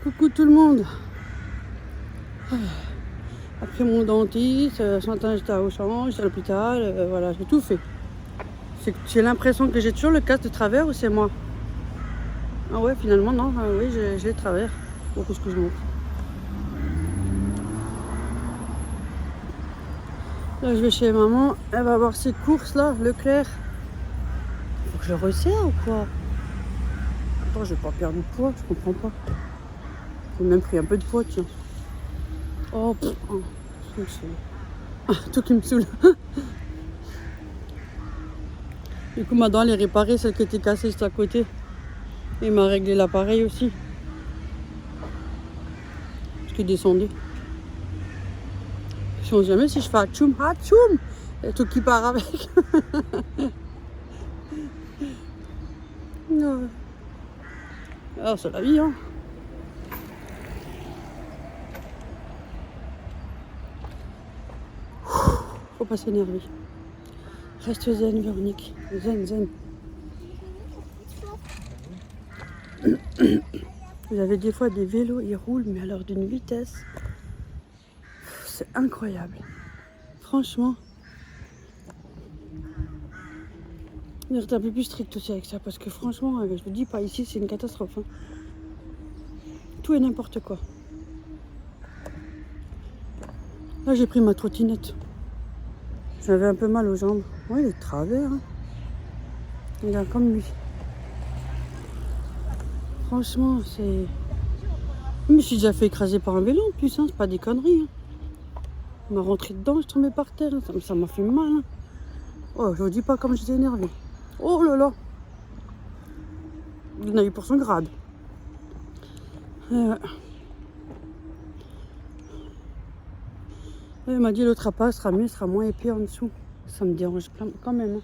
Coucou tout le monde. Après mon dentiste, ce matin j'étais à Auchan, j'étais à l'hôpital, voilà, j'ai tout fait. J'ai l'impression que j'ai toujours le casque de travers ou c'est moi? Ah ouais, finalement non, oui j'ai le travers. Beaucoup ce que je montre. Là je vais chez maman, elle va voir ses courses là, Leclerc. Faut que je le resserre ou quoi? Attends, je vais pas perdre de poids, je comprends pas. J'ai même pris un peu de poids, tiens. Oh, ça me saoule. Ah, tout qui me saoule. Du coup, ma dent, elle est réparée, celle qui était cassée juste à côté. Il m'a réglé l'appareil aussi. Parce qu'il descendait. Je ne sais jamais si je fais atchoum. Atchoum! Il y a tout qui part avec. Alors, c'est la vie, hein. Faut pas s'énerver. Reste zen, Véronique. Zen, zen. Vous avez des fois des vélos, ils roulent, mais alors d'une vitesse. C'est incroyable. Franchement. Il est un peu plus strict aussi avec ça, parce que franchement, je vous dis pas, ici, c'est une catastrophe. Hein. Tout et n'importe quoi. Là, j'ai pris ma trottinette. J'avais un peu mal aux jambes. Oui, il est de travers. Hein. Il est comme lui. Franchement, c'est... Je me suis déjà fait écraser par un vélo en plus, hein. C'est pas des conneries. Hein. Il m'a rentré dedans, je tombais par terre. Hein. Ça m'a fait mal. Hein. Oh, je vous dis pas comme j'étais énervée. Oh là là. Il en a eu pour son grade. Il m'a dit l'autre appât sera mieux, sera moins épais en dessous. Ça me dérange quand même. Hein.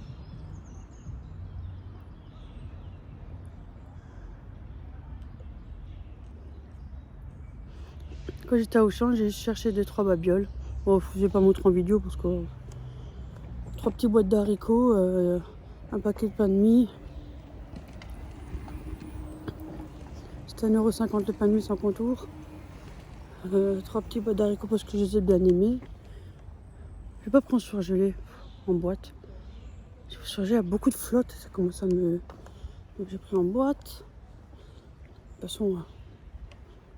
Quand j'étais à Auchan, j'ai cherché 2-3 babioles. Bon, je ne vais pas montrer en vidéo parce que 3 petites boîtes d'haricots, un paquet de pain de mie. C'était 1,50 € le pain de mie sans contour. 3 petits boîtes d'haricots parce que je les ai bien aimés. Je vais pas prendre surgelé en boîte. Surgelé a beaucoup de flotte, ça commence à me... Donc j'ai pris en boîte. De toute façon,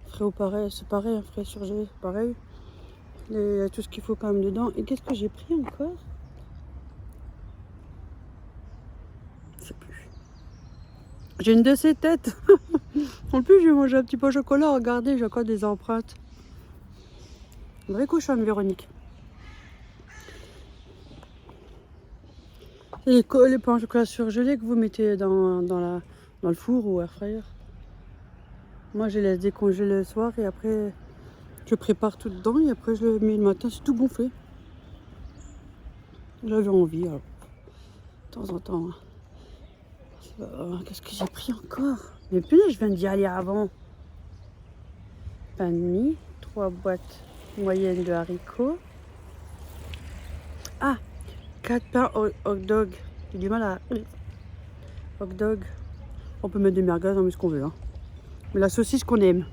frais au pareil, c'est pareil, frais surgelé, c'est pareil. Il y a tout ce qu'il faut quand même dedans. Et qu'est-ce que j'ai pris encore? Je sais plus. J'ai une de ces têtes. En plus, j'ai mangé un petit peu au chocolat. Regardez, j'ai encore des empreintes. Une vraie cochonne, Véronique. Les pains au chocolat surgelés que vous mettez dans le four ou air fryer. Moi, je les laisse décongeler le soir et après, je prépare tout dedans et après, je le mets le matin. C'est tout gonflé. J'avais envie, alors, de temps en temps. Qu'est-ce que j'ai pris encore? Mais puis là, je viens d'y aller avant. Pain de mie, 3 boîtes moyennes de haricots. Ah, 4 pains hot dog. J'ai du mal à... Hot dog. On peut mettre des merguez, on met ce qu'on veut. Hein. Mais la saucisse qu'on aime.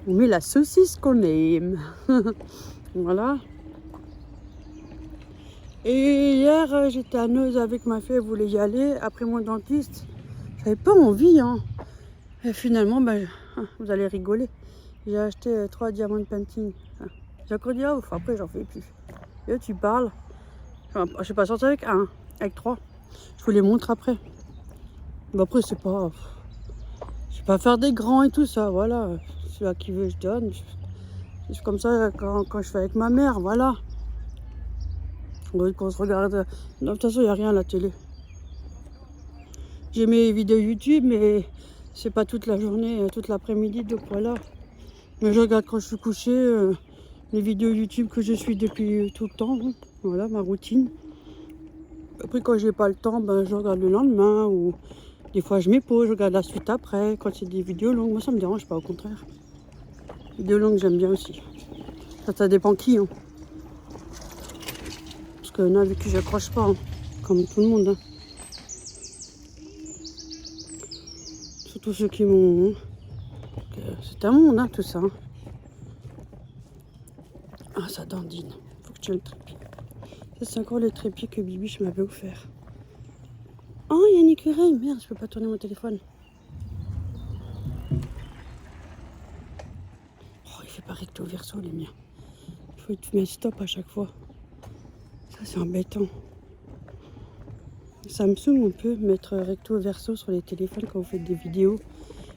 On met la saucisse qu'on aime. Voilà. Et hier, j'étais à Neuze avec ma fille, elle voulait y aller. Après mon dentiste, j'avais pas envie. Hein. Et finalement, vous allez rigoler. J'ai acheté 3 diamants painting. J'ai encore dit, après j'en fais plus. Et là, tu parles. Je suis pas sortie avec un, avec 3. Je vous les montre après. Mais après, c'est pas... Je vais pas faire des grands et tout ça, voilà. Celui-là qui veut, je donne. C'est comme ça quand je fais avec ma mère, voilà. Qu'on se regarde. Non, de toute façon, il n'y a rien à la télé. J'ai mes vidéos YouTube, mais c'est pas toute la journée, toute l'après-midi, donc voilà. Mais je regarde quand je suis couchée les vidéos YouTube que je suis depuis tout le temps. Hein. Voilà ma routine. Après, quand j'ai pas le temps, je regarde le lendemain ou des fois je m'épose, je regarde la suite après. Quand c'est des vidéos longues, moi ça me dérange pas, au contraire. Les vidéos longues, j'aime bien aussi. Ça dépend qui. Hein. Parce qu'il y en a avec qui j'accroche pas, hein. Comme tout le monde. Hein. Surtout ceux qui m'ont... C'est un monde, hein, tout ça. Hein. Ah, ça dandine. Faut que je tienne le trépied. Ça, c'est encore le trépied que Bibiche m'avait offert. Oh, il y a une écureuil. Merde, je peux pas tourner mon téléphone. Oh, il fait pas recto verso, les miens. Il faut mettre stop à chaque fois. Ça, c'est embêtant. Samsung, on peut mettre recto verso sur les téléphones quand vous faites des vidéos.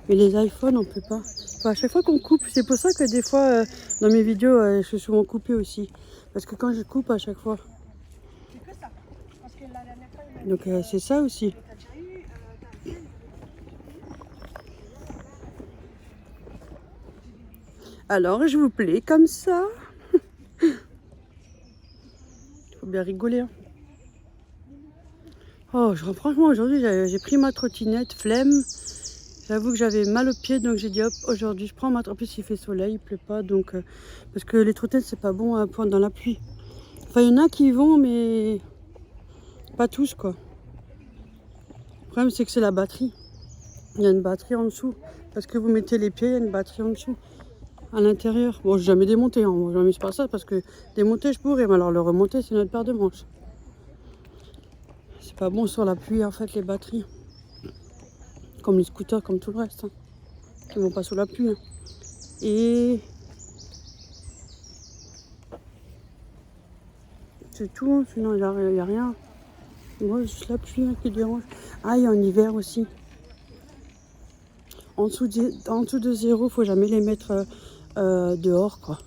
Mais les iPhones, on peut pas. Enfin, à chaque fois qu'on coupe, c'est pour ça que des fois, dans mes vidéos, je suis souvent coupée aussi. Parce que quand je coupe à chaque fois. C'est que ça. Parce que la dernière fois, Donc c'est ça aussi. t'as déjà eu, Alors, je vous plais comme ça. Il faut bien rigoler. Hein. Oh, franchement, aujourd'hui, j'ai pris ma trottinette, flemme. J'avoue que j'avais mal aux pieds, donc j'ai dit hop, aujourd'hui je prends ma trottinette. En plus, il fait soleil, il pleut pas, donc parce que les trottinettes, c'est pas bon à prendre dans la pluie. Enfin, il y en a qui y vont, mais pas tous, quoi. Le problème, c'est que c'est la batterie. Il y a une batterie en dessous. Parce que vous mettez les pieds, il y a une batterie en dessous. À l'intérieur. Bon, j'ai jamais démonté, hein. Moi, jamais pas ça, parce que démonter, je pourrais, mais alors le remonter, c'est notre paire de manches. C'est pas bon sur la pluie, en fait, les batteries. Comme les scooters, comme tout le reste. Hein. Ils vont pas sous la pluie. Hein. Et c'est tout, hein. Sinon il n'y a rien. Moi, juste la pluie hein, qui dérange. Ah, il y a en hiver aussi. En dessous de 0, il ne faut jamais les mettre dehors, quoi.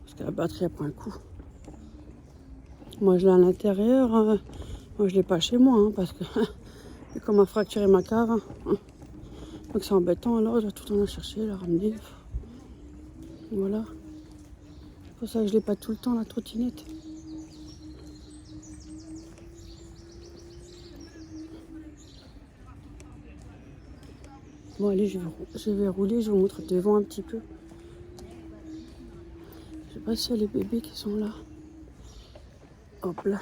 Parce que la batterie, elle prend un coup. Moi, je l'ai à l'intérieur. Moi, je ne l'ai pas chez moi, hein, parce que comme m'a fracturé ma cave. Hein. Donc, c'est embêtant. Alors, je dois tout le temps la chercher, la ramener. Voilà. C'est pour ça que je ne l'ai pas tout le temps, la trottinette. Bon, allez, je vais rouler, je vous montre devant un petit peu. Je sais pas s'il y a les bébés qui sont là. Hop là.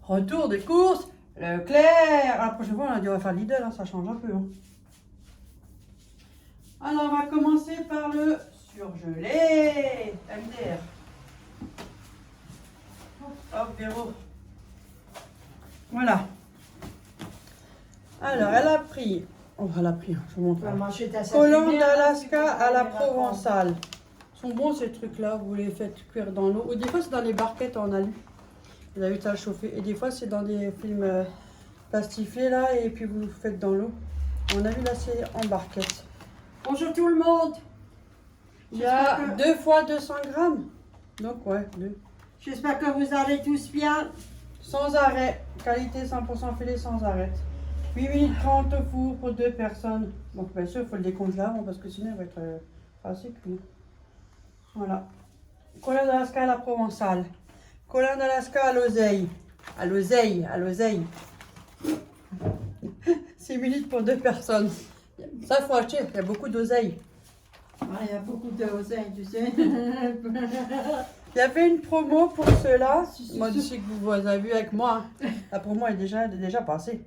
Retour des courses, Leclerc. La prochaine fois, on a dit on va faire Lidl, hein, ça change un peu. Hein. Alors, on va commencer par le surgelé. MDR. Hop, Véro. Voilà. Alors, elle a pris. Oh, elle a pris, je vous montre. Collant d'Alaska à la provençale. Ils sont bons ces trucs-là, vous les faites cuire dans l'eau. Ou des fois, c'est dans les barquettes en alu. Vous avez ça à chauffer. Et des fois, c'est dans des films plastifiés là, et puis vous le faites dans l'eau. On a vu là, c'est en barquette. bonjour tout le monde. Il y a 2 fois 200 grammes. Donc, ouais, 2. J'espère que vous allez tous bien. Sans arrêt. Qualité 100% filet sans arrêt. 8 minutes 30 au four pour 2 personnes. Donc, bien sûr, il faut le décongeler avant parce que sinon, il va être assez cuit. Voilà. Collant d'Alaska à la provençale. Collant d'Alaska à l'oseille. À l'oseille, à l'oseille. 6 minutes pour 2 personnes. Ça, il faut acheter. Il y a beaucoup d'oseille. Ah, il y a beaucoup d'oseille, tu sais. Il y avait une promo pour ceux-là. Moi, je sais que vous avez vu avec moi. Hein. La promo est déjà passée.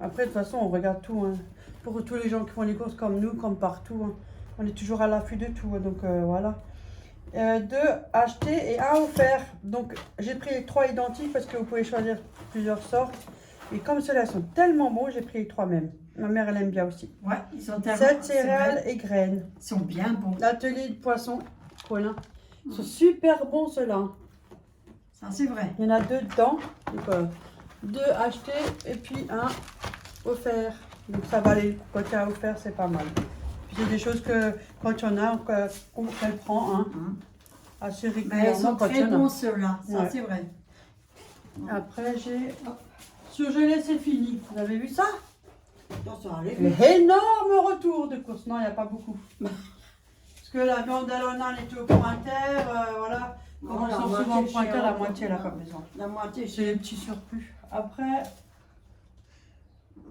Après, de toute façon, on regarde tout. Hein. Pour tous les gens qui font les courses comme nous, comme partout. Hein. On est toujours à l'affût de tout. Hein. Donc, voilà. 2 achetés et 1 offert. Donc, j'ai pris les 3 identiques parce que vous pouvez choisir plusieurs sortes. Et comme ceux-là sont tellement bons, j'ai pris les 3 mêmes. Ma mère, elle aime bien aussi. Ouais, ils sont tellement... 7 céréales et graines. Ils sont bien bons. L'atelier de poisson, Colin. C'est super bon ceux-là. Ça, c'est vrai. Il y en a 2 dedans. Donc, 2 achetés et puis 1 offert. Donc ça valait le coup. Quand il y a offert, c'est pas mal. Puis c'est des choses que quand il y en a, qu'elle prend assez Mais ils régulièrement sont quand il y très en a. bons ceux-là, ça Ouais. c'est vrai. Après, j'ai surgelé, c'est fini. Vous avez vu ça? Attention, allez. Énorme retour de course. Non, il n'y a pas beaucoup. Parce que la viande d'Alona, elle était au pointeur. Voilà. Comme on La sort souvent au moitié pointeur, la chez- moitié, elle n'a pas besoin. La moitié C'est les j'ai. petits surplus. Après,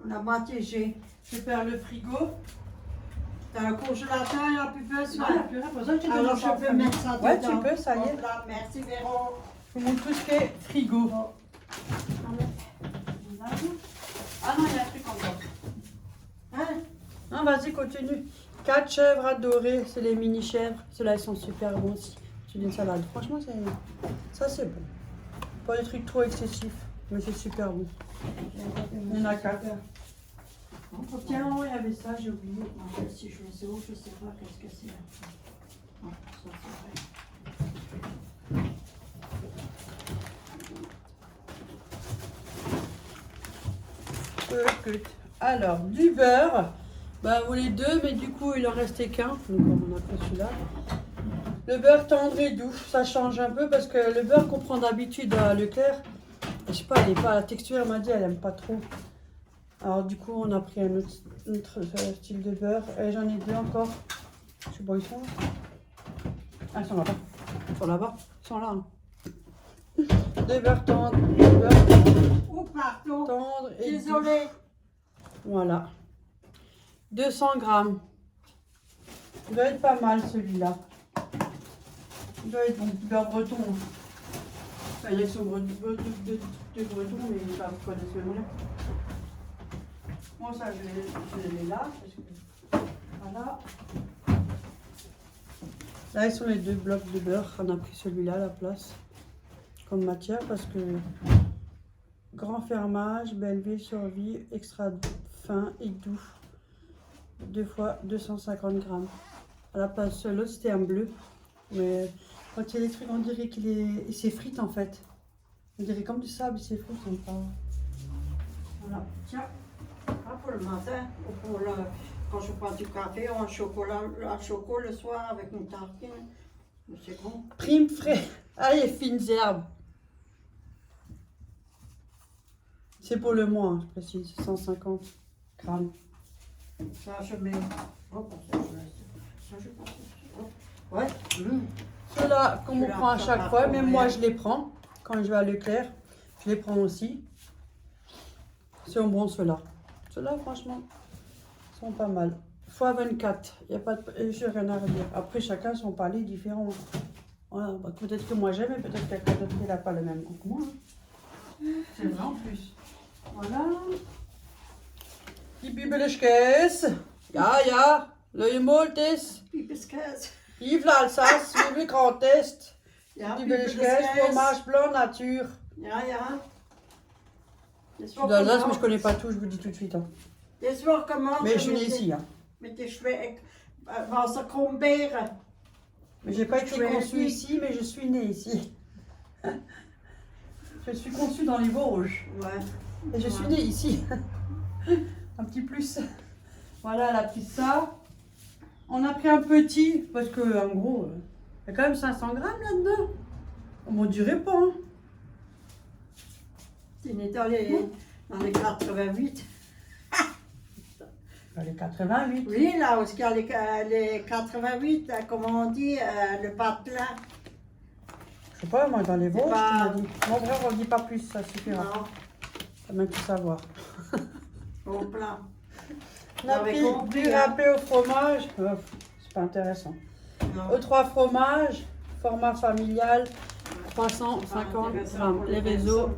La moitié j'ai. je perds le frigo. T'as un congélateur, il n'y a plus Non, il n'y a besoin. plus rien. Pour ça, tu Alors donnes je ça peux au mettre ça Ouais, dedans. tu peux, ça y est. Hop là, merci Véro. Je vous montre tout ce qui est frigo. Ah non, il y a un truc encore. Hein? Non, vas-y, continue. 4 chèvres adorées, c'est les mini chèvres. Ceux-là, ils sont super bons aussi. C'est une salade. Franchement, ça c'est bon. Pas des trucs trop excessifs, mais c'est super bon. Il y en a 4. Oh, tiens, il y avait ça, j'ai oublié. En fait, si je les ouvre, je ne sais pas qu'est-ce que c'est. Non, ça c'est vrai. Alors, du beurre. Bah, vous les 2, mais du coup, il en restait qu'un. Donc, on a pris celui-là. Le beurre tendre et doux, ça change un peu parce que le beurre qu'on prend d'habitude à Leclerc, je sais pas, la texture, elle m'a dit, elle aime pas trop. Alors, du coup, on a pris un autre style de beurre. Et j'en ai 2 encore. Je sais pas où ils sont là. Ah, ils sont là-bas. Ils sont là-bas. Ils sont là. Hein. Des beurres tendres, des beurres Oh, pardon. tendres et doux. Désolée. Voilà. 200 grammes. Il doit être pas mal celui-là. Il doit être bon. Beurre breton. Enfin, il y a son de breton, mais il va pas de ce nom-là. Bon, ça, je les mets là. Parce que, voilà. Là, ils sont les 2 blocs de beurre. On a pris celui-là à la place. Comme matière parce que grand fermage, Belleville survie, extra fin et doux. 2 fois 250 grammes. À la place, l'autre c'était un bleu. Mais quand il y a les trucs, on dirait qu'il s'effrite en fait. On dirait comme du sable, il s'effrite. Voilà. Tiens, ah, pour le matin, ou pour quand je prends du café ou un chocolat le soir avec une tartine. C'est bon. Prime frais. Allez, fines herbes. C'est pour le mois, hein, je précise. 150 grammes. Ça, je mets. Oh, ça, je pense. Ouais. Ceux-là, comme on Je prend à leur chaque prends fois, pas même pour moi rien. je les prends. Quand je vais à Leclerc, je les prends aussi. C'est bon ceux-là. Ceux-là, franchement, sont pas mal. Fois 24, il n'y a pas de... Je rien à redire. Après, chacun son palais différent. Voilà, bah, peut-être que moi j'aime, et peut-être que quelqu'un d'autre qui n'a pas le même goût que moi. Hein. C'est vrai en plus. Voilà. Die Bibelschkäse. Ja, ja. Le Moltes. Bibelkäse. Vive l'Alsace, vive le Grand Est. Ja, Die Bibelschkäse, fromage blanc nature. Ja, ja. Je suis d'Alsace, mais je connais pas tout, je vous dis tout de suite. Hein. Dit wordt gemaakt Mais je suis née ici. Hein. met de Schweik, was er kromberen. Mais j'ai pas été Je suis conçue née. ici, mais je suis née ici. Je suis conçue dans les Vosges. Ouais. Et je suis née ici. Un petit plus. Voilà, elle a pris ça. On a pris un petit, parce que en gros, il y a quand même 500 grammes là-dedans. On m'en dirait pas. Hein. C'est dans les 88. Les 88. Oui, là où il y a les 88, comment on dit, le patelin. Je sais pas, moi dans les Vosges, pas- tu m'as dit. Mon frère, on dit pas plus, ça suffira. Non, Ça même tout savoir. au plat. On a J'avais pris compris, du hein. râpé au fromage. C'est pas intéressant. Non. Aux 3 fromages, format familial, 350 Intéressant grammes. pour Les réseaux,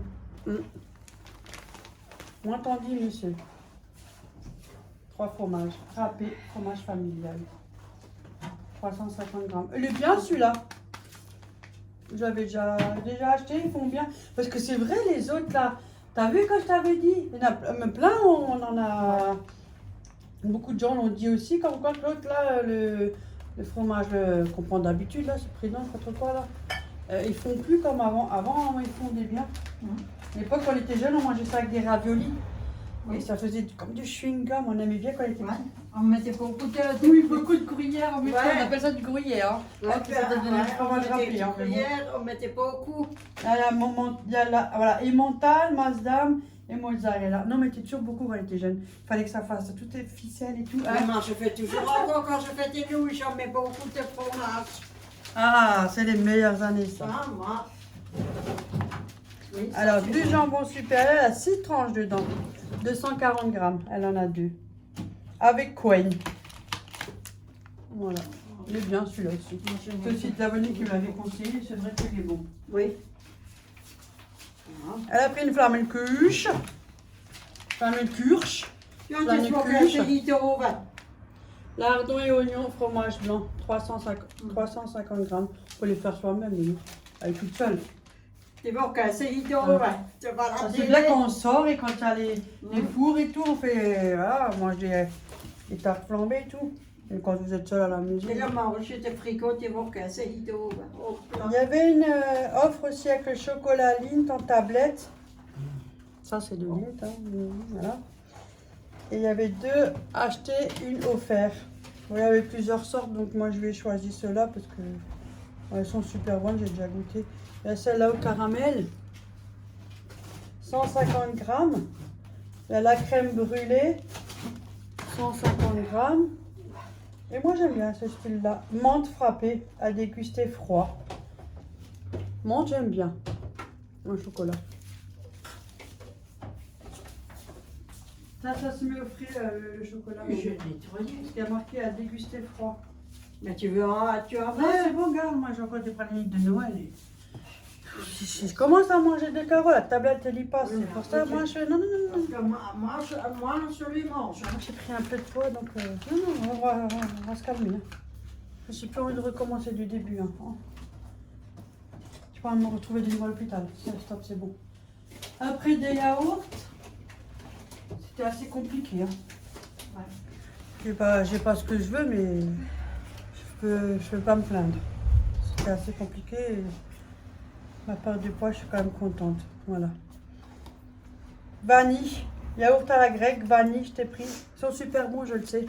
personnes. moins entendu, monsieur. 3 fromages, râpé, fromage familial. 350 grammes. Il est bien celui-là. Je l'avais déjà acheté, ils font bien. Parce que c'est vrai, les autres là, t'as vu quand je t'avais dit? Il y en a plein, on en a. Beaucoup de gens l'ont dit aussi, comme quoi que l'autre là, le le fromage qu'on prend d'habitude, là, c'est Prédent, pas trop quoi, là. Ils font plus comme avant. Avant, ils fondaient bien. À l'époque, quand on était jeune, on mangeait ça avec des raviolis. Et ça faisait comme du chewing-gum. On aimait bien quand on était Ouais. petit. On mettait beaucoup de... Oui, beaucoup de gruyère. On, Ouais. on appelle ça du gruyère. Hein. Ouais, Ah, ça donne du fromage on mettait râpé. Hein, du gruyère, on mettait beaucoup. il y a la, voilà, Emmental, Masdam et mozzarella. Non, mais t'es toujours beaucoup quand on était jeune. Il fallait que ça fasse toutes les ficelles et tout. Hein. Maman, je fais toujours encore quand je fais des nouilles, j'en mets beaucoup de fromage. Ah, c'est les meilleures années, ça. Ah, moi. Oui, ça, Alors, c'est du bon. jambon supérieur, elle a 6 tranches dedans. 240 grammes, elle en a 2. Avec Quain. Voilà. Il est bien celui-là aussi. Moi, je C'est aussi de l'abonné qui me l'avait conseillé, c'est vrai qu'il est bon. Oui. Elle a pris une Flammenkuche. Flammenkurche. Ja, Kleine het is wel kuusje. een niet over. Lardons et oignons, fromage blanc. 350 grammes. On peut les faire soi-même, nous. Elle est toute seule. Het is wel een niet over. Het was Ça, aan c'est de bien quand on sort et quand il y a les fours et tout, on fait, voilà, on mange des tartes flambées et tout. Et quand vous êtes seul à la maison. Helemaal, als je het frigo, het is wel een niet over. Il y avait une offre aussi avec le chocolat Lindt en tablette. Ça, c'est de Lindt, hein, voilà. Et il y avait 2 achetés, une offerte. Bon, il y avait plusieurs sortes, donc moi je vais choisir ceux-là parce que elles sont super bonnes, j'ai déjà goûté. Il y a celle-là au caramel, 150 grammes. Il y a la crème brûlée, 150 grammes. Et moi j'aime bien ce style-là. Menthe frappée à déguster froid. Menthe, j'aime bien. Un chocolat. Ça se met au frais le chocolat. Je l'ai nettoyé. Parce qu'il y a marqué à déguster froid. Mais tu veux en Ouais, c'est bon, regarde, moi j'ai encore des pralines de Noël. Et... Si je commence à manger des carottes, la tablette elle y passe. Oui, C'est pour ça, ok. moi je fais non, non, non, non. Parce que moi, je lui mange. Moi, j'ai pris un peu de poids, donc non, non, on va se calmer. Hein. Je n'ai plus envie de recommencer du début. Hein. Je pas envie de me retrouver de nouveau à l'hôpital. Stop, c'est bon. Après des yaourts, c'était assez compliqué. Hein. Ouais. J'ai pas ce que je veux, mais je peux pas me plaindre. C'était assez compliqué. Et ma part du poids, je suis quand même contente. Voilà. Vanille, yaourt à la grecque, vanille, je t'ai pris. Ils sont super bons, je le sais.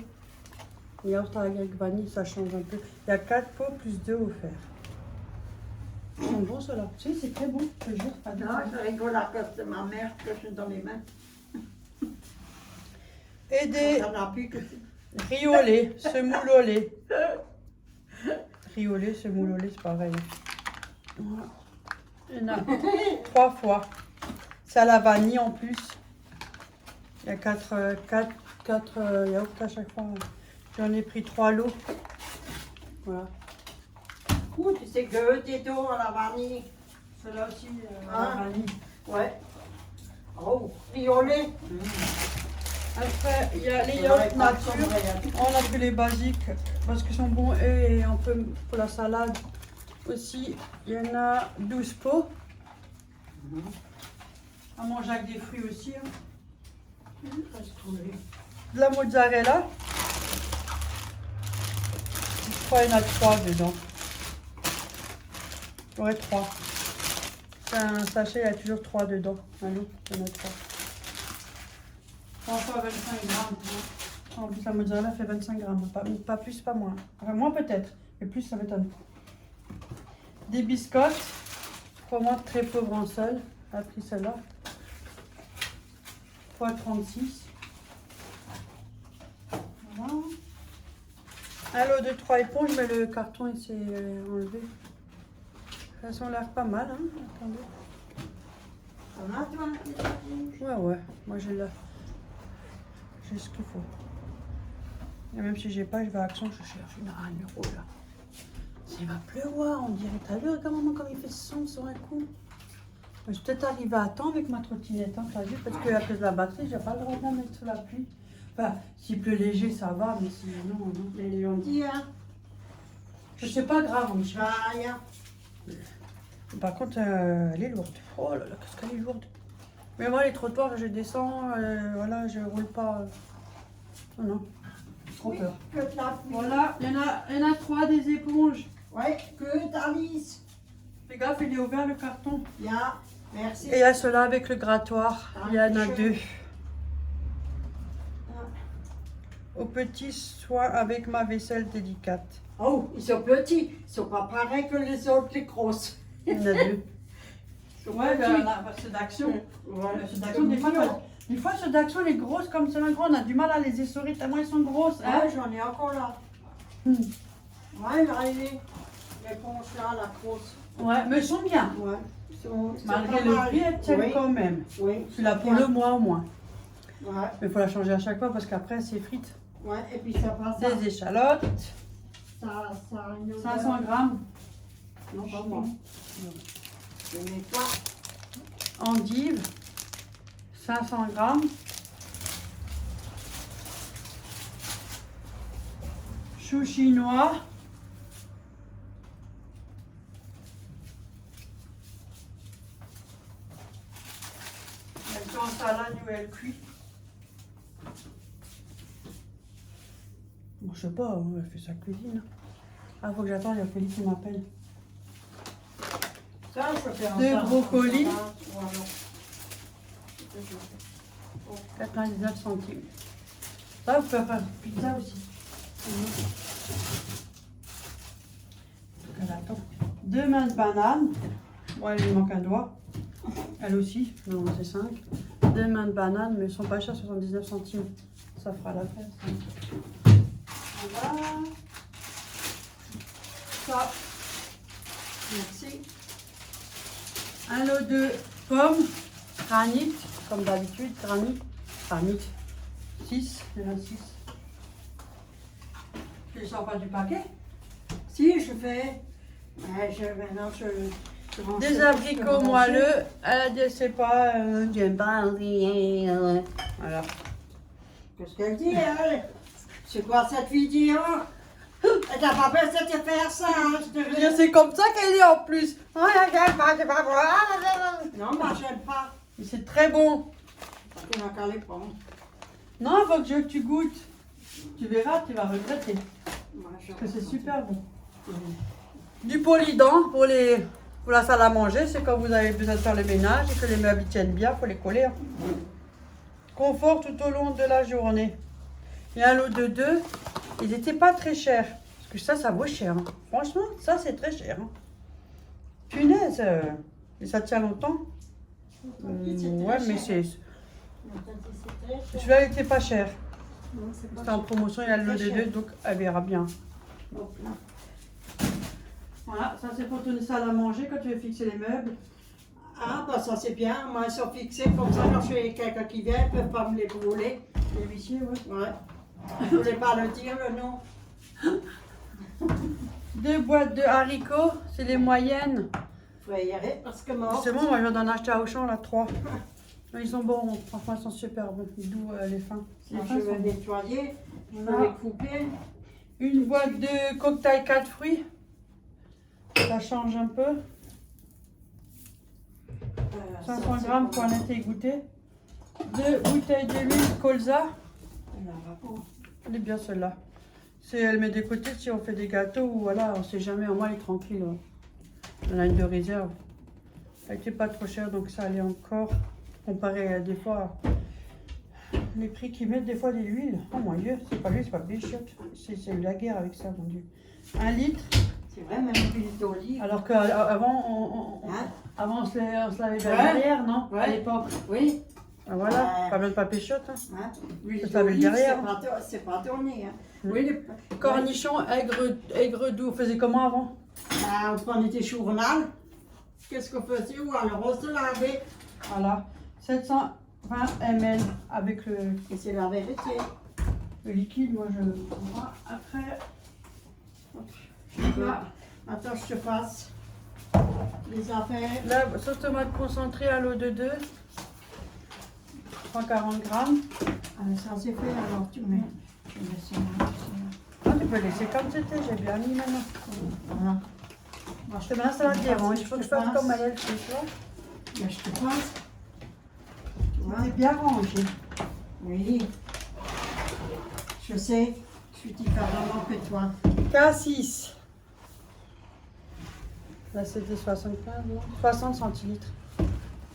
Les yaourts à la grecque, vanille, ça change un peu. Il y a 4 pots plus 2 offerts. Ils sont bons ceux-là. Si, c'est très bon, je te jure. Pas de Non, je rigole à cause de ma mère que je dans les mains. Et des Ça n'a plus que... riz au lait, semoule au lait. Riz au lait, semoule au lait, c'est pareil. Voilà. Il y en a 3 fois. C'est à la vanille en plus. Il y a 4 yaourts à chaque fois. J'en ai pris 3 lots. Voilà. Ouh, tu sais que t'es tôt à la vanille. Celle-là aussi, Ah. la vanille. Ouais. Oh, violet. Après, il y a les yaourts nature. On a pris les basiques parce qu'ils sont bons et on peut pour la salade aussi. Il y en a 12 pots. À manger avec des fruits aussi. Hein. De la mozzarella. Je crois qu'il y en a 3 dedans. Ouais, 3. C'est un sachet, il y a toujours 3 dedans. Allô, il y en a 3. Enfin, 25 grammes. En plus, la mozzarella fait 25 grammes. Pas plus, pas moins. Enfin, moins peut-être, mais plus, ça m'étonne. Des biscottes. Fromage très pauvre en sel. J'ai pris celle-là. Fois 36. Voilà. Un lot de 3 éponges, mais le carton il s'est enlevé. Ça a l'air pas mal, hein. Attendez. Ça va, toi? Ouais, moi j'ai ce qu'il faut. Et même si j'ai pas, je vais à Action, je cherche une euro là. Il va pleuvoir, on dirait. T'as vu, regarde maman, comme il fait son sur un coup. Je vais peut-être arriver à temps avec ma trottinette, hein, t'as vu, parce qu'à cause de la batterie, j'ai pas le droit de la mettre sous la pluie. Enfin, s'il pleut léger, ça va, mais sinon, non. Les gens disent, hein? C'est pas grave, on Ah, rien. Par contre, elle est lourde. Oh là là, qu'est-ce qu'elle est lourde. Mais moi, les trottoirs, je descends, voilà, je roule pas. Non, non. trop Oui, peur. que de la pluie. Voilà, il y en a 3 des éponges. Ouais, que d'Alice. Fais gaffe, il est ouvert le carton. Bien, merci. Et il y a ceux-là avec le grattoir. Il y en a 2. Au petit soin avec ma vaisselle délicate. Oh, ils sont petits. Ils sont pas pareils que les autres, les grosses. Il y en a 2. Ils sont Ouais, petits. ceux d'Action. Voilà, Ceux d'Action, des fois, ceux d'Action, les grosses comme ça, on a du mal à les essorer tellement ils sont grosses. Hein? Ouais, j'en ai encore là. Hmm. Ouais, là, il est. L'éponge là, la grosse. Ouais, mais ils sont bien. Ouais. Ils sont Malgré pas le mal. prix, elles tiennent Oui, quand même. oui. Je suis là pour le mois au moins. Ouais, Mais il faut la changer à chaque fois parce qu'après, c'est frites. ouais, et puis ça passe. Des échalotes, Ça a une odeur. 500 grammes. Non, pas moi. Je n'ai pas. Endives, 500 grammes. Choux chinois. Elles sont en salade ou elles cuit. Bon, je sais pas, hein, elle fait sa cuisine. Ah, faut que j'attende, il y a Félix qui m'appelle. Ça, je fais un Deux salade, brocolis. un salade, ou alors. 99 centimes. Ça, vous pouvez faire pizza aussi. Elle attend. 2 mains de banane. Bon, il lui manque un doigt. Elle aussi. Non, c'est 5. 2 mains de banane, mais elles sont pas chères, 79 centimes. Ça fera l'affaire. Voilà. Ça. Merci. Un lot de pommes. Granit, comme d'habitude. Granit. 6. Il y en a 6. Tu les sors pas du paquet? Si, je fais. Maintenant, je range Des ce que je abricots peux moelleux. ranger. Elle a dit, c'est pas. J'aime pas. Voilà. Qu'est-ce qu'elle dit, elle? C'est quoi cette vidéo? Elle t'a pas besoin de faire ça, hein, je te dis. C'est comme ça qu'elle est en plus. Oh, j'aime pas, c'est pas bon. Non, moi, j'aime pas. Mais c'est très bon. Tu n'as qu'à les prendre. Non, il faut que tu goûtes. Tu verras, tu vas regretter. Moi, je Parce que c'est super bon. Mhm. Du polydent pour la salle à manger, c'est quand vous avez besoin de faire le ménage et que les meubles tiennent bien, il faut les coller. Hein. Confort tout au long de la journée. Il y a un lot de 2. Ils n'étaient pas très chers. Parce que ça vaut cher. Hein. Franchement, ça c'est très cher. Hein. Punaise, et ça tient longtemps. Ouais, mais c'est. Celui-là, il n'était pas cher. C'était en promotion, il y a le lot de 2, donc elle verra bien. Voilà, ça c'est pour ton salle à manger quand tu veux fixer les meubles. Ah, bah ça c'est bien. Moi, ils sont fixés comme ça. Quand j'ai quelqu'un qui vient, ils ne peuvent pas me les brûler. Les huissiers, ouais. Ouais. Je voulais pas le dire, le nom. 2 boîtes de haricots, c'est les moyennes. Faut y aller parce que moi. C'est bon, moi je viens d'en acheter à Auchan, là, 3. Ils sont bons, franchement, ils sont super bons. D'où les fins. Les Je fins sont vais bons. nettoyer. Je vais Voilà. les couper. Une boîte de cocktail 4 fruits. Ça change un peu. 500 grammes pour un latte goûter. 2 bouteilles d'huile colza. Elle est bien celle-là. Elle met de côté si on fait des gâteaux ou voilà, on sait jamais. Au moins elle est tranquille. On a une de réserve. Elle n'était pas trop chère donc ça allait encore. Comparé à des fois les prix qu'ils mettent des fois de l'huile. Oh mon dieu, c'est pas l'huile, c'est pas Béchiotte. C'est la guerre avec ça, mon dieu. 1 litre. C'est vrai, même l'huile d'olive. Alors qu'avant, avant on se lavait derrière, non? Ouais. À l'époque. Oui. Ah, voilà, pas besoin de papier shot. Hein. Hein? L'huile Ça s'appelle d'olive, derrière. c'est pas tourné. Hein. Mm. Oui, Cornichons, aigre doux. On faisait comment avant? on prenait des journal. Qu'est-ce qu'on faisait? Ou alors on se lavait. Voilà, 720 ml avec Et c'est la vérité. le liquide. Moi je prends après. Là, Attends, je te passe les affaires. la sauce tomate concentrée à l'eau de 2. 140 grammes. Ah, ça c'est fait, alors tu mets ça là. Ah, tu peux laisser comme c'était, j'ai bien mis maintenant. Voilà. Moi, je te mets un salade d'orange. Il faut que je fasse comme elle fait, tu vois. Mais je te passe. Tu vois? C'est bien rangé. Oui. Je sais. Je suis différemment que toi. K6. Là, c'était 75, non 60 centilitres.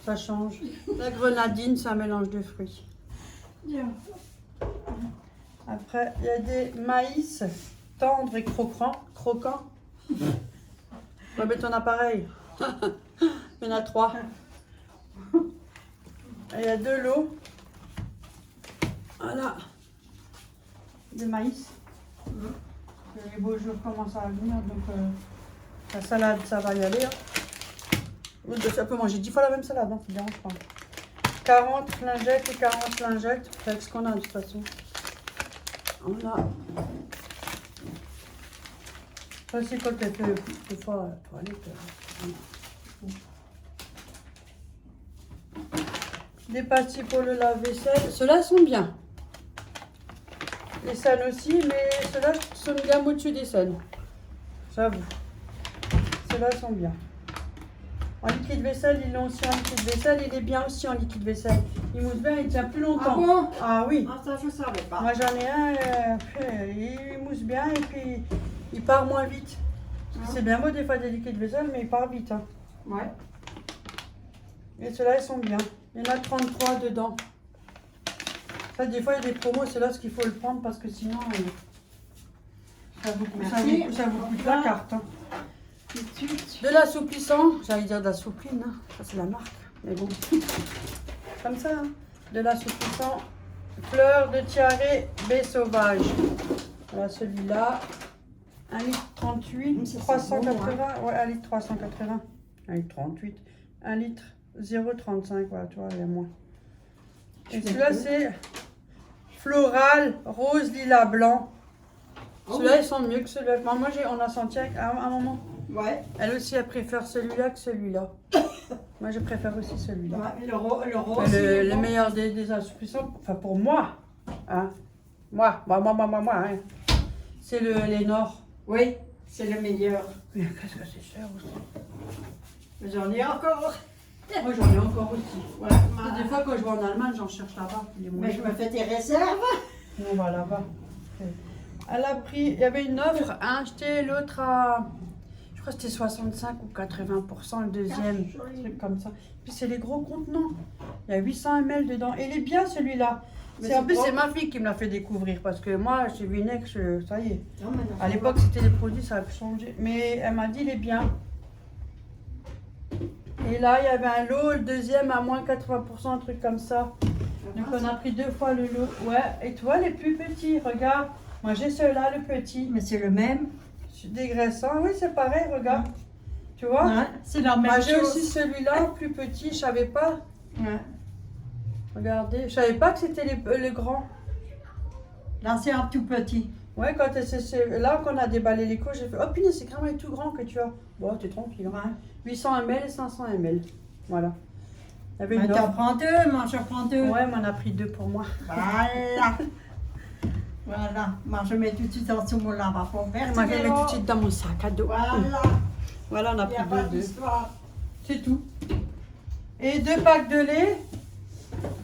Ça change. La grenadine, c'est un mélange de fruits. Après, il y a des maïs tendres et croquants. On va mettre ton appareil. Il y en a 3. Et il y a de l'eau. Voilà. De maïs. Les beaux jours commencent à venir, donc la salade, ça va y aller. Hein. Ça peut manger 10 fois la même salade, hein, ça ne dérange pas. 40 lingettes et 40 lingettes, c'est avec ce qu'on a de toute façon. Voilà. Ça, c'est quand elle fait des fois toilette. Des pastilles pour le lave-vaisselle. Ceux-là sont bien. Les scènes aussi, mais ceux-là sont bien au-dessus des scènes. J'avoue. Ceux-là sont bien. En liquide vaisselle, ils l'ont aussi en liquide vaisselle. Il est bien aussi en liquide vaisselle. Il mousse bien, il tient plus longtemps. Ah bon? Ah oui. Ah, ça, je ne savais pas. Moi, j'en ai un, il mousse bien et puis il part moins vite. C'est bien beau des fois des liquides vaisselle, mais il part vite. Hein. Ouais. Et ceux-là, ils sont bien. Il y en a 33 dedans. Ça, des fois, il y a des promos, c'est là ce qu'il faut le prendre parce que sinon, ça vous coûte la carte. Hein. De l'assouplissant, j'allais dire d'assoupline, hein. Ça c'est la marque, mais bon, comme ça. Hein. De l'assouplissant, fleur de tiare baie sauvage. Voilà celui-là, 1,38 litre, 380, bon, hein. Ouais, 1 litre 380, 1 litre 38, 1 litre 0,35, voilà, tu vois, il y a moins. Et celui-là, c'est floral, rose, lilas, blanc. Oh, ceux-là, ils sont mieux que ceux-là. Moi, on a senti à un moment. Ouais. Elle aussi, elle préfère celui-là que celui-là. Moi, je préfère aussi celui-là. Ouais, le rose. Le meilleur des assouplissants, enfin pour moi, hein. Moi, hein. C'est les Nord. Oui, c'est le meilleur. Mais qu'est-ce que c'est cher aussi. J'en ai encore. Moi, j'en ai encore aussi. Voilà. Des fois, quand je vais en Allemagne, j'en cherche là-bas. Mais je me fais des réserves. On va là-bas. Elle a pris, il y avait une offre, un acheté, l'autre à, je crois que c'était 65 ou 80%, le deuxième, un truc comme ça. Puis c'est les gros contenants. Il y a 800 ml dedans. Et il est bien celui-là. En plus, c'est ma fille qui me l'a fait découvrir parce que moi, chez Vinex, ça y est. Non, à l'époque, c'était les produits, ça a changé. Mais elle m'a dit, il est bien. Et là, il y avait un lot, le deuxième à moins 80%, un truc comme ça. Donc on a pris 2 fois le lot. Ouais, et toi, les plus petits, regarde. Moi, j'ai ceux-là, le petit. Mais c'est le même. Dégraissant, oui, c'est pareil, regarde. Tu vois? Ouais, c'est la même chose. J'ai aussi celui-là, plus petit, je savais pas. Ouais. Regardez, je savais pas que c'était le grand. Là, c'est un tout petit. Ouais, quand c'est là qu'on a déballé les couches, j'ai fait, oh punaise, c'est quand même tout grand que tu as. Bon, t'es tranquille. Hein. Ouais. 800 ml et 500 ml. Voilà. Mais t'en prends 2, moi j'en prends 2. Ouais, mais on a pris 2 pour moi. Voilà. Voilà. Moi je mets tout de suite en dessous mon lavabo. Moi je mets tout de suite dans mon sac à dos. Voilà. Voilà, on a pris 2. C'est tout. Et 2 packs de lait.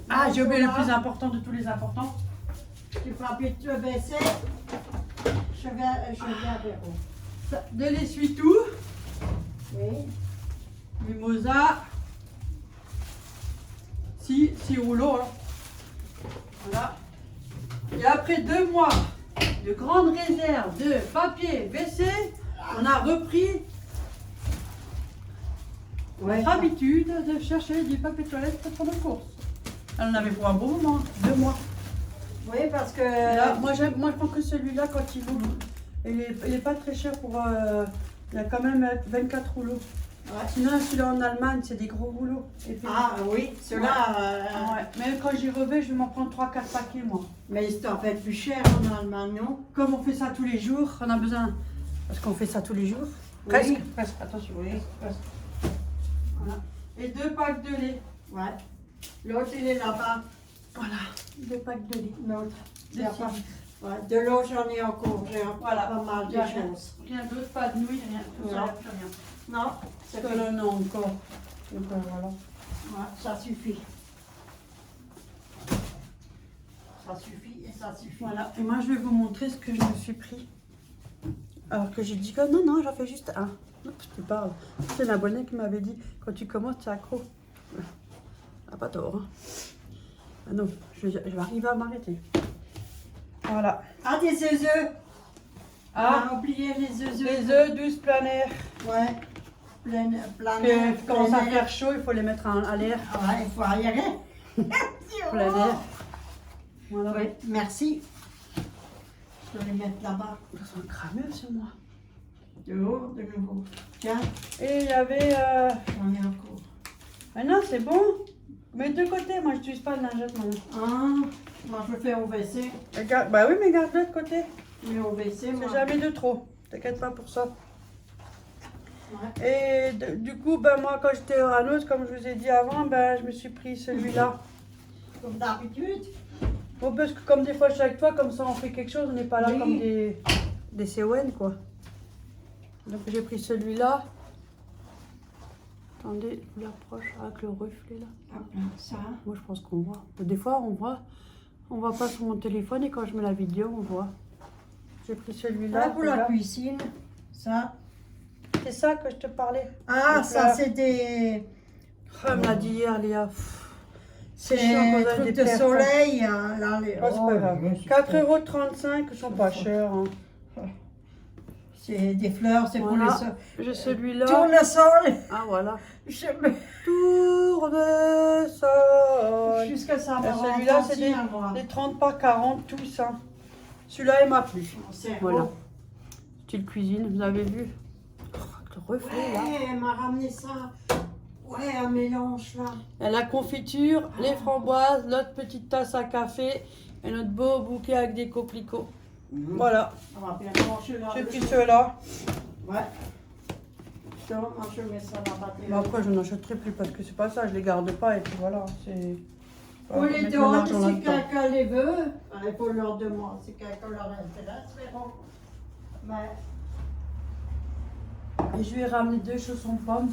Ah, j'ai oublié le plus important de tous les importants. Tu feras plus de vaisselle. Je viens vers vous. De l'essuie-tout. Oui. Mimosa. 6 rouleaux. Hein. Voilà. Et après 2 mois de grande réserve de papier WC, on a repris notre habitude de chercher du papier toilette pour nos courses. Elle en avait pour un bon moment, 2 mois. Oui, parce que... Là, moi, je prends que celui-là quand il vaut. Il est pas très cher pour... il y a quand même 24 rouleaux. Ouais. Sinon, celui-là en Allemagne, c'est des gros rouleaux. Et puis, ah oui, ceux-là... Ouais. Mais quand j'y reviens, je vais m'en prendre 3-4 paquets, moi. Mais c'est en fait plus cher en Allemagne, non? Comme on fait ça tous les jours, on a besoin... Parce qu'on fait ça tous les jours. Presque. Oui. Presque, attention. Oui. Presque. Voilà. Et 2 packs de lait. Ouais. L'autre, il est là-bas. Voilà. 2 packs de lait. L'autre. Ouais. De l'eau, j'en ai encore. J'ai voilà. Pas mal de choses. Rien d'autre, pas de nouilles, rien. Tout ça, plus rien. Non, c'est que là, non, encore. Donc voilà. Ouais, ça suffit. ça suffit et ça suffit. Voilà, et moi je vais vous montrer ce que je me suis pris. Alors que j'ai dit que non, j'en fais juste un. Oups, tu parles. C'est l'abonné qui m'avait dit, quand tu commences, tu es accro. Ah, pas tort. Hein. Ah non, je vais arriver à m'arrêter. Voilà. Ah, des œufs. Ah, On a oublié les œufs. les œufs 12 plein air. Ouais. Plein Parce que quand ça faire chaud, il faut les mettre à l'air. Ouais, il faut aérer. Plein air. Voilà. Oui, merci. Je vais les mettre là-bas. Ils sont cramés sur moi. De haut, de nouveau. Tiens, Et il y avait... j'en ai encore. Ah non, c'est bon. Mais de côté, moi je n'utilise pas de lingette maintenant. Ah, moi je le fais au WC. Bah oui, mais garde-le de côté. Mais au WC, moi. C'est jamais de trop. T'inquiète pas pour ça. Ouais. Et du coup, ben moi quand j'étais à Ranoz, comme je vous ai dit avant, ben je me suis pris celui-là. Comme d'habitude. Bon, parce que comme des fois je suis avec toi, comme ça on fait quelque chose, on n'est pas là Oui. comme des CON quoi. Donc j'ai pris celui-là. Attendez, je l'approche avec le reflet là. Hop là, ça. Moi je pense qu'on voit. Des fois on voit pas sur mon téléphone et quand je mets la vidéo on voit. J'ai pris celui-là. Là pour la regarde. cuisine, ça. C'est ça que je te parlais. Ah, Donc ça là- c'est des. Elle me l'a dit hier Léa. Pff, C'est chiant quand on a des trucs des de pertes. soleil. Hein, là, les... Ah, c'est pas grave. ouais, c'est 4,35 €, ils sont pas chers. Hein. C'est des fleurs, c'est pour Voilà. le sol. J'ai celui-là. Tournesol. Ah voilà. Je mets Tournesol. jusqu'à ça. Et va celui-là, c'est ralentir, moi. des 30 par 40 tous. Hein. Celui-là, il m'a plu. C'est Voilà. beau. Style cuisine, vous avez vu. Oh, le reflet là. Ouais, elle m'a ramené ça. Ouais, un mélange là. Et la confiture, les framboises, notre petite tasse à café et notre beau bouquet avec des coquelicots. Voilà. On va bien manger là. J'ai pris ceux-là. Ouais. Ça, moi je mets ça là-bas. Mais après, je n'achèterai plus parce que c'est pas ça, je les garde pas et puis voilà. C'est. On les mettre mon donne argent si là-dedans. quelqu'un les veut. Il faut leur demander si quelqu'un leur intéresse. Mais bon. Mais Et je lui ai ramené 2 chaussons pommes.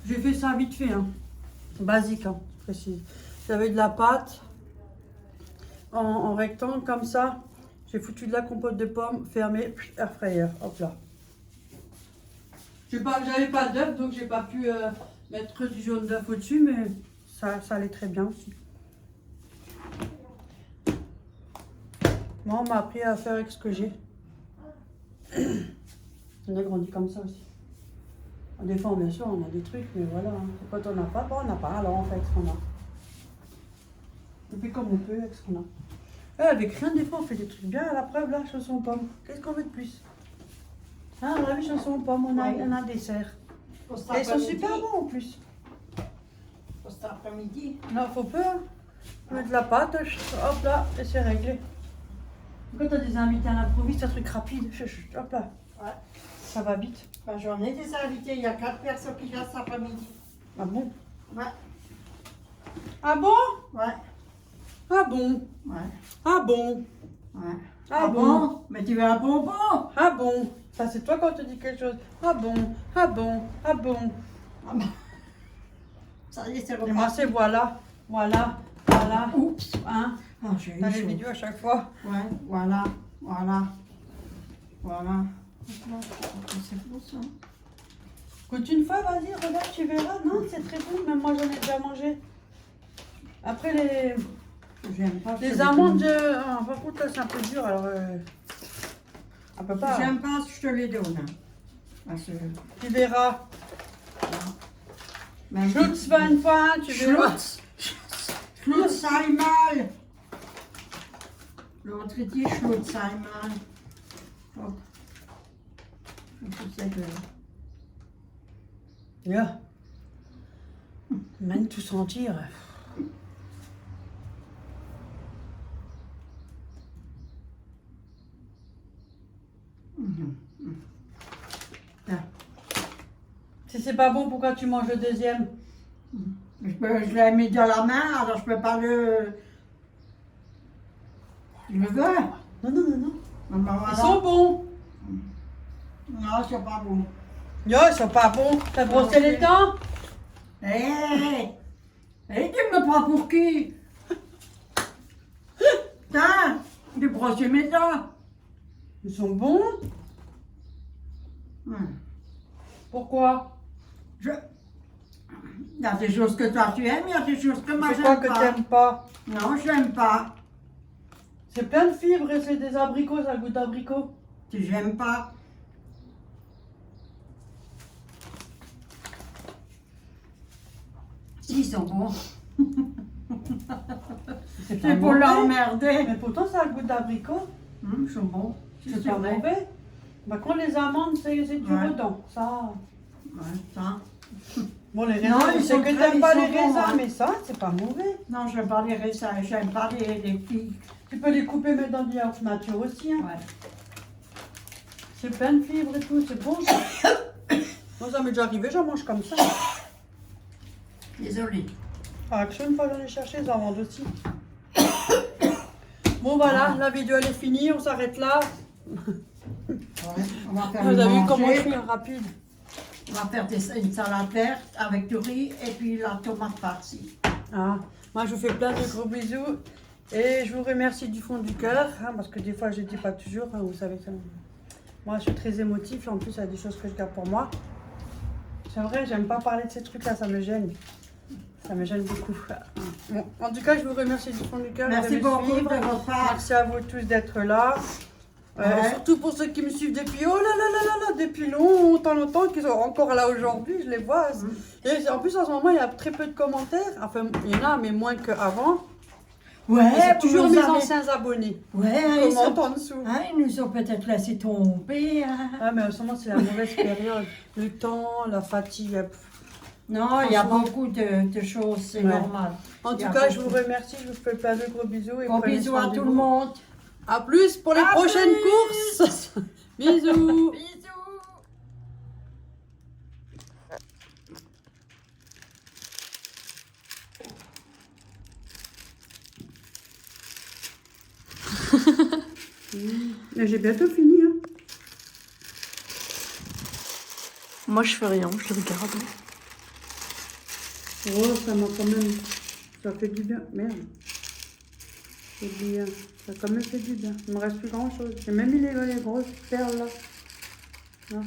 J'ai fait ça vite fait, hein. Basique, hein, précise. J'avais de la pâte en rectangle comme ça. J'ai foutu de la compote de pommes fermée, air fryer, hop là. J'avais pas d'œuf, donc j'ai pas pu mettre du jaune d'œuf au-dessus, mais ça allait très bien aussi. Moi, on m'a appris à faire avec ce que j'ai. On a grandi comme ça aussi. Des fois, bien sûr, on a des trucs, mais voilà. Hein. Quand on n'a pas, on n'a pas. Alors, on fait avec ce qu'on a. On fait comme on peut avec ce qu'on a. Avec rien, des fois, on fait des trucs bien. À la preuve, là, chansons pommes. Qu'est-ce qu'on veut de plus? Hein, on a vu chansons pommes, on a un dessert. pour cet Et ils sont après-midi- super bons en plus. Pour cet après-midi. Non, faut peu. Hein. On met de la pâte, hop là, et c'est réglé. Quand t'as des invités à l'improviste, c'est un truc rapide. Hop là, Ouais. ça va vite. Ben, j'en ai des invités. Il y a 4 personnes qui viennent cet après-midi. Ah bon? Ouais. Ah bon? Ouais. Ah bon? Ouais. Ah bon? Ouais. Ah bon? Mais tu veux un bonbon? Ah bon? Ça c'est toi quand on te dit quelque chose. Ah bon? Ah bon? Ah bon? Ah ben. Ça y est, c'est Et moi reparti. c'est voilà. Voilà. Voilà. Oups. Hein? Ah, j'ai eu T'as les chaud. vidéos à chaque fois. Ouais, voilà, voilà, voilà. C'est beau ça. Goûte une fois, vas-y, regarde, tu verras. Non, c'est très bon, même moi j'en ai déjà mangé. Après J'aime pas. les amandes, par contre là c'est un peu dur, alors on peut pas. J'aime pas si je te les donne. Hein. Parce que. Tu verras. Même Schlutz Weinfein, tu verras. Schlutz einmal. L'autre dit Schlutz einmal. Hop. Ja. Même tout sentir. Si c'est pas bon, pourquoi tu manges le deuxième? Je l'ai mis dans la main, alors je peux pas le. Tu le veux? Non, non, non, non. Ben voilà. Ils sont bons. Non, c'est pas bon. Yo, ils sont pas bons. T'as brossé les dents? Hé! Et tu me prends pour qui? Tiens, j'ai brossé mes dents. Ils sont bons. Pourquoi? Il y a des choses que toi tu aimes, il y a des choses que moi C'est quoi j'aime que pas. t'aimes pas? Non, j'aime pas. C'est plein de fibres et c'est des abricots, ça goûte d'abricot. Si j'aime pas. Si, ils sont bons. C'est C'est pour l'emmerder. Mais pourtant ça a le goût d'abricot. Ils sont bons. C'est pas vrai. mauvais. Par contre les amandes c'est du Ouais. redans. Ça. Ouais, ça. Bon les Non, raisins, je ils sais sont que très- t'aimes pas ils les sont bons, raisins, hein. mais ça c'est pas mauvais. Non, j'aime pas les raisins, j'aime pas les figues. Tu peux les couper mettre dans du yaourt nature aussi. Hein. Ouais. C'est plein de fibres et tout, c'est bon ça. Moi ça m'est déjà arrivé, j'en mange comme ça. Désolée. À Action, une fois j'en ai cherché, ils en vendent aussi. Bon voilà, la vidéo elle est finie, on s'arrête là. Ouais, on va faire Vous avez vu comment je manger. suis rapide. On va faire une salade verte avec du riz et puis la tomate farcie. Ah, moi je vous fais plein de gros bisous et je vous remercie du fond du cœur, hein, parce que des fois je ne dis pas toujours, hein, vous savez ça. Moi je suis très émotif et en plus il y a des choses que je garde pour moi. C'est vrai, j'aime pas parler de ces trucs là, ça me gêne. Ça me gêne beaucoup. Bon, en tout cas je vous remercie du fond du cœur. Merci de me beaucoup suivre. de votre part. Merci à vous tous d'être là. Ouais. Surtout pour ceux qui me suivent depuis, oh là là là là là, depuis longtemps, qui sont encore là aujourd'hui, je les vois. Et en plus, en ce moment, il y a très peu de commentaires. Enfin, il y en a, mais moins qu'avant. Ouais, Et c'est vous toujours nous mes avez- anciens abonnés. Ouais, Qui ils, sont- commentent en dessous. hein, ils nous ont peut-être laissé tomber. Hein. Ah, mais en ce moment, c'est la mauvaise période. Le temps, la fatigue. Non, il y a Franchement. beaucoup de choses, c'est Ouais. normal. En Il y tout a cas, je beaucoup. vous remercie, je vous fais plein de gros bisous. Et Gros prenez bisous soin à de tout vous. le monde. À plus pour les À prochaines plus. courses. Bisous. Bisous. Mais j'ai bientôt fini. Hein. Moi, je fais rien, je le regarde. Oh, ça m'a quand même... Ça fait du bien. Merde. C'est bien. Ça a quand même fait du bien. Il me reste plus grand chose. J'ai même mis les grosses perles là. Non.